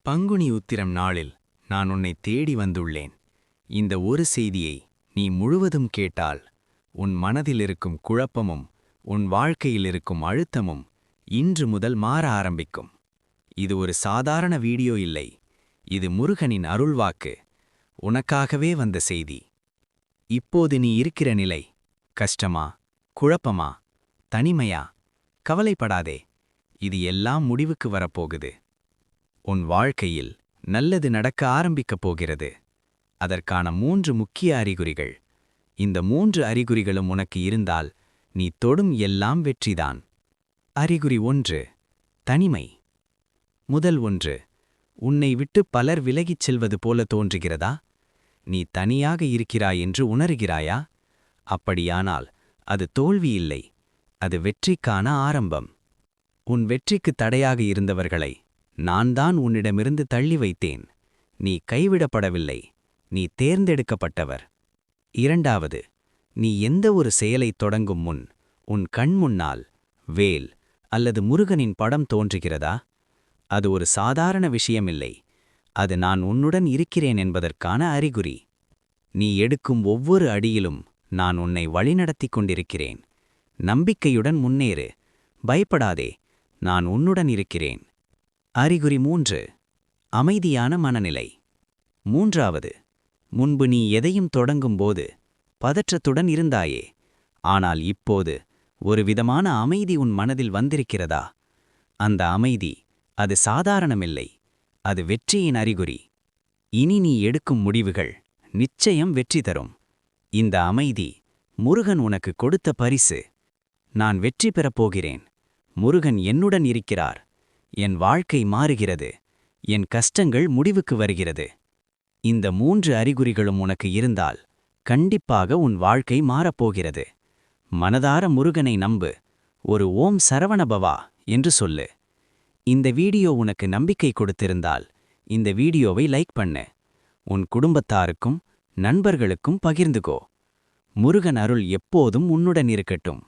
பங்குனி உத்திரம் நாளில் நான் உன்னை தேடி வந்துள்ளேன். இந்த ஒரு செய்தியை நீ முழுவதும் கேட்டால் உன் மனதில் இருக்கும் குழப்பமும் உன் வாழ்க்கையில் இருக்கும் அழுத்தமும் இன்று முதல் மாற ஆரம்பிக்கும். இது ஒரு சாதாரண வீடியோ இல்லை, இது முருகனின் அருள்வாக்கு. உனக்காகவே வந்த செய்தி. இப்போது நீ இருக்கிற நிலை கஷ்டமா, குழப்பமா, தனிமையா? கவலைப்படாதே, இது எல்லாம் முடிவுக்கு வரப்போகுது. உன் வாழ்க்கையில் நல்லது நடக்க ஆரம்பிக்கப் போகிறது. அதற்கான 3 முக்கிய அறிகுறிகள். இந்த 3 அறிகுறிகளும் உனக்கு இருந்தால் நீ தொடும் எல்லாம் வெற்றிதான். அறிகுறி 1. தனிமை. முதல் ஒன்று, உன்னை விட்டு பலர் விலகிச் செல்வது போல தோன்றுகிறதா? நீ தனியாக இருக்கிறாய் என்று உணர்கிறாயா? அப்படியானால் அது தோல்வி இல்லை, அது வெற்றிக்கான ஆரம்பம். உன் வெற்றிக்கு தடையாக இருந்தவர்களை நான் தான் உன்னிடமிருந்து தள்ளி வைத்தேன். நீ கைவிடப்படவில்லை, நீ தேர்ந்தெடுக்கப்பட்டவர். 2. நீ எந்த ஒரு செயலைத் தொடங்கும் முன் உன் கண் முன்னால் வேல் அல்லது முருகனின் படம் தோன்றுகிறதா? அது ஒரு சாதாரண விஷயமில்லை, அது நான் உன்னுடன் இருக்கிறேன் என்பதற்கான அறிகுறி. நீ எடுக்கும் ஒவ்வொரு அடியிலும் நான் உன்னை வழிநடத்திக் கொண்டிருக்கிறேன். நம்பிக்கையுடன் முன்னேறு, பயப்படாதே, நான் உன்னுடன் இருக்கிறேன். அறிகுறி 3. அமைதியான மனநிலை. 3. முன்பு நீ எதையும் தொடங்கும்போது பதற்றத்துடன் இருந்தாயே, ஆனால் இப்போது ஒரு விதமான அமைதி உன் மனதில் வந்திருக்கிறதா? அந்த அமைதி, அது சாதாரணமில்லை, அது வெற்றியின் அறிகுறி. இனி நீ எடுக்கும் முடிவுகள் நிச்சயம் வெற்றி தரும். இந்த அமைதி முருகன் உனக்கு கொடுத்த பரிசு. நான் வெற்றி பெறப் போகிறேன், முருகன் என்னுடன் இருக்கிறார், என் வாழ்க்கை மாறுகிறது, என் கஷ்டங்கள் முடிவுக்கு வருகிறது. இந்த 3 அறிகுறிகளும் உனக்கு இருந்தால் கண்டிப்பாக உன் வாழ்க்கை மாறப்போகிறது. மனதார முருகனை நம்பு, ஒரு ஓம் சரவணபவா என்று சொல்லு. இந்த வீடியோ உனக்கு நம்பிக்கை கொடுத்திருந்தால் இந்த வீடியோவை லைக் பண்ணு. உன் குடும்பத்தாருக்கும் நண்பர்களுக்கும் பகிர்ந்துகோ. முருகன் அருள் எப்போதும் உன்னுடன் இருக்கட்டும்.